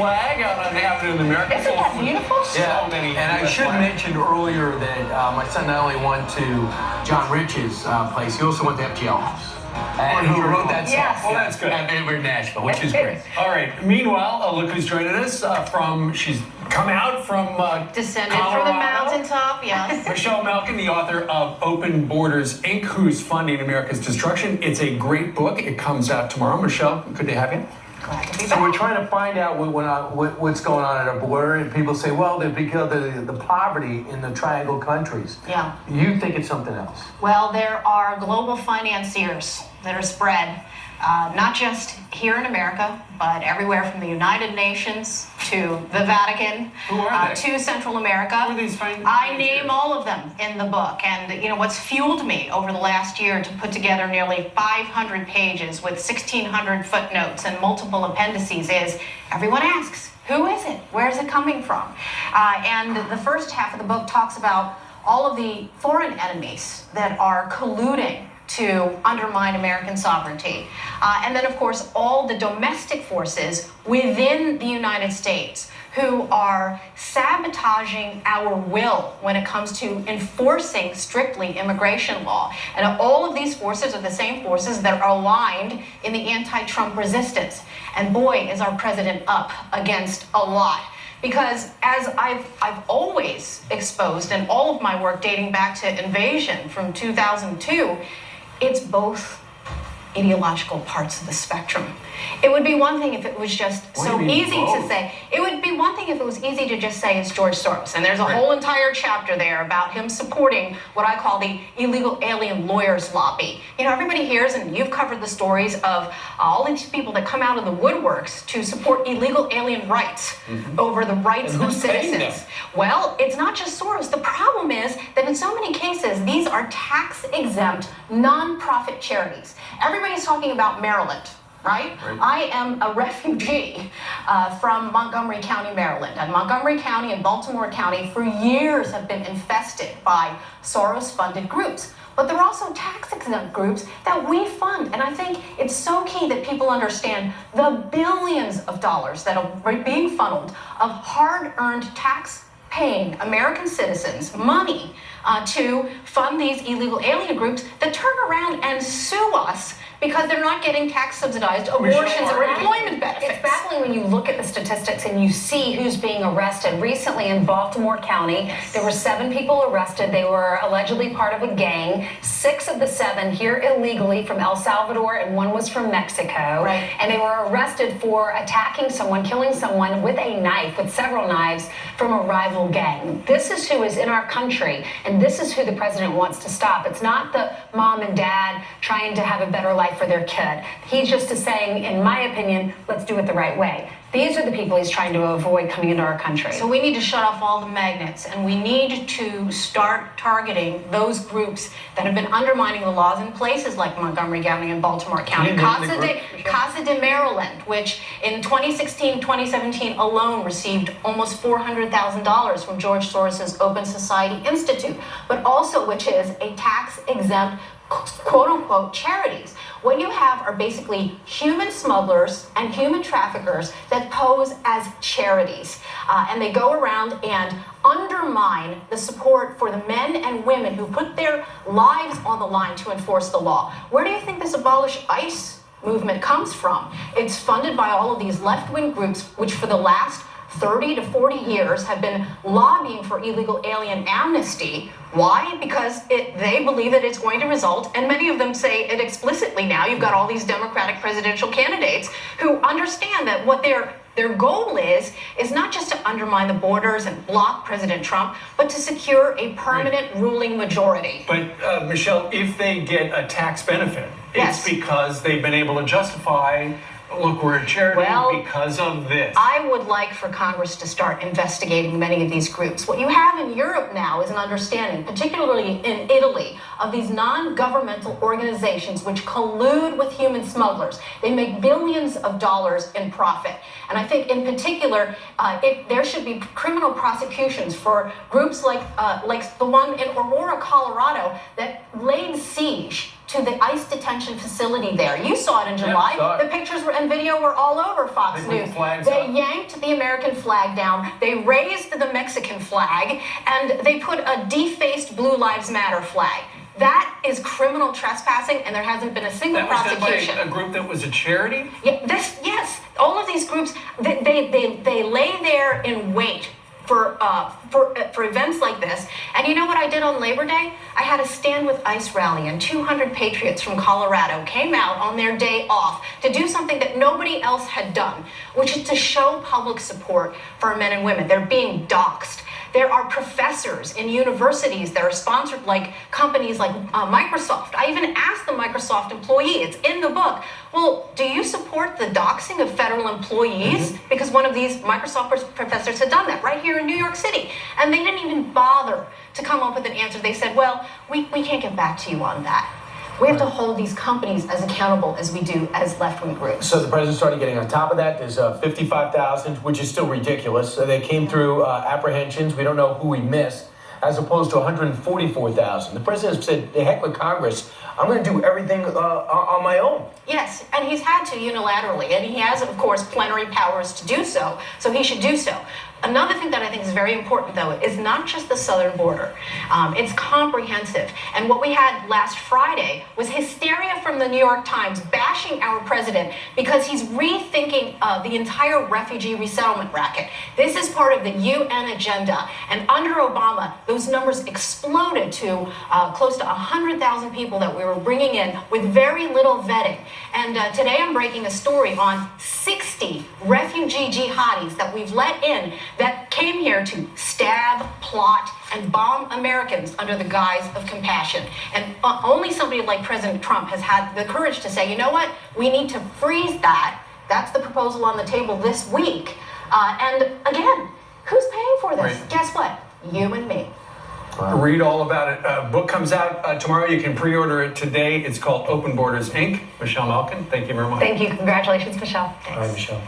flag out on Avenue in America. Isn't that beautiful? So many. And I should mention earlier that my son not only went to John Rich's place, he also went to FGL House. And who wrote that song? Yes. Well, that's good. Over in Nashville, which is great. All right. Meanwhile, look who's joining us she's come out from Descended Colorado. from the mountaintop, yes. Michelle Malkin, the author of Open Borders, Inc., Who's Funding America's Destruction. It's a great book. It comes out tomorrow. Michelle, good to have you. Glad to be So back. we're trying to find out what's going on at our border, and people say, well, they're because of the poverty in the triangle countries. Yeah. You think it's something else? Well, there are global financiers that are spread, not just here in America, but everywhere from the United Nations to the Vatican, Who are they? to Central America. Who are these I name all of them in the book. And you know what's fueled me over the last year to put together nearly 500 pages with 1,600 footnotes and multiple appendices is everyone asks, who is it? Where is it coming from? And the first half of the book talks about all of the foreign enemies that are colluding to undermine American sovereignty. And then, of course, all the domestic forces within the United States who are sabotaging our will when it comes to enforcing strictly immigration law. And all of these forces are the same forces that are aligned in the anti-Trump resistance. And boy, is our president up against a lot. Because as I've always exposed in all of my work dating back to Invasion from 2002, it's both ideological parts of the spectrum. It would be one thing if it was just so easy to say. It would be one thing if it was easy to just say it's George Soros. And there's a whole entire chapter there about him supporting what I call the illegal alien lawyers lobby. You know, everybody hears, and you've covered the stories of all these people that come out of the woodworks to support illegal alien rights over the rights of citizens. Well, it's not just Soros. The problem is that in so many cases, these are tax-exempt, non-profit charities. Everybody's talking about Maryland. Right? I am a refugee from Montgomery County, Maryland. And Montgomery County and Baltimore County for years have been infested by Soros-funded groups. But there are also tax-exempt groups that we fund. And I think it's so key that people understand the billions of dollars that are being funneled of hard-earned tax-paying American citizens' money to fund these illegal alien groups that turn around and sue us because they're not getting tax-subsidized abortions or employment benefits. It's baffling when you look at the statistics and you see who's being arrested. Recently in Baltimore County, there were 7 people arrested. They were allegedly part of a gang. 6 of the 7 here illegally from El Salvador, and 1 was from Mexico. Right. And they were arrested for attacking someone, killing someone with a knife, with several knives, from a rival gang. This is who is in our country, and this is who the president wants to stop. It's not the mom and dad trying to have a better life for their kid. He just is saying, in my opinion, let's do it the right way. These are the people he's trying to avoid coming into our country. So we need to shut off all the magnets, and we need to start targeting those groups that have been undermining the laws in places like Montgomery County and Baltimore County. Casa de Maryland, which in 2016, 2017 alone received almost $400,000 from George Soros's Open Society Institute, but also which is a tax-exempt quote-unquote charities. What you have are basically human smugglers and human traffickers that pose as charities. And they go around and undermine the support for the men and women who put their lives on the line to enforce the law. Where do you think this Abolish ICE movement comes from? It's funded by all of these left-wing groups, which for the last 30 to 40 years have been lobbying for illegal alien amnesty. Why? Because they believe that it's going to result, and many of them say it explicitly now. You've got all these Democratic presidential candidates who understand that what their goal is not just to undermine the borders and block President Trump, but to secure a permanent ruling majority. But Michelle, if they get a tax benefit, Yes. it's because they've been able to justify, look, we're a charity because of this. I would like for Congress to start investigating many of these groups. What you have in Europe now is an understanding, particularly in Italy, of these non-governmental organizations which collude with human smugglers. They make billions of dollars in profit. And I think in particular, there should be criminal prosecutions for groups like the one in Aurora, Colorado, that laid siege to the ICE detention facility there. You saw it in July. saw it. The pictures and video were all over Fox They put News. the flags They up. yanked the American flag down. They raised the Mexican flag, and they put a defaced Blue Lives Matter flag. That is criminal trespassing, and there hasn't been a single That was done by prosecution. a group that was a charity? Yeah, yes, all of these groups, they lay there in wait for events like this. And you know what I did on Labor Day? I had a Stand with ICE rally, and 200 patriots from Colorado came out on their day off to do something that nobody else had done, which is to show public support for our men and women. They're being doxxed. There are professors in universities that are sponsored, like companies like Microsoft. I even asked the Microsoft employee, it's in the book, well, do you support the doxing of federal employees? Because one of these Microsoft professors had done that right here in New York City. And they didn't even bother to come up with an answer. They said, well, we can't get back to you on that. We have to hold these companies as accountable as we do as left-wing groups. So the president started getting on top of that. There's 55,000, which is still ridiculous. They came through apprehensions. We don't know who we missed, as opposed to 144,000. The president said, the heck with Congress. I'm going to do everything on my own. Yes, and he's had to unilaterally, and he has, of course, plenary powers to do so, so he should do so. Another thing that I think is very important, though, is not just the southern border. It's comprehensive. And what we had last Friday was hysteria from the New York Times bashing our president because he's rethinking the entire refugee resettlement racket. This is part of the UN agenda. And under Obama, those numbers exploded to close to 100,000 people that we were bringing in with very little vetting. And today I'm breaking a story on 60 refugee jihadis that we've let in that came here to stab, plot, and bomb Americans under the guise of compassion. And only somebody like President Trump has had the courage to say, you know what, we need to freeze that. That's the proposal on the table this week. And again, who's paying for this? Right. Guess what? You and me. Read all about it. Book comes out tomorrow. You can pre-order it today. It's called Open Borders, Inc. Michelle Malkin, thank you very much. Thank you. Congratulations, Michelle. All right, Michelle.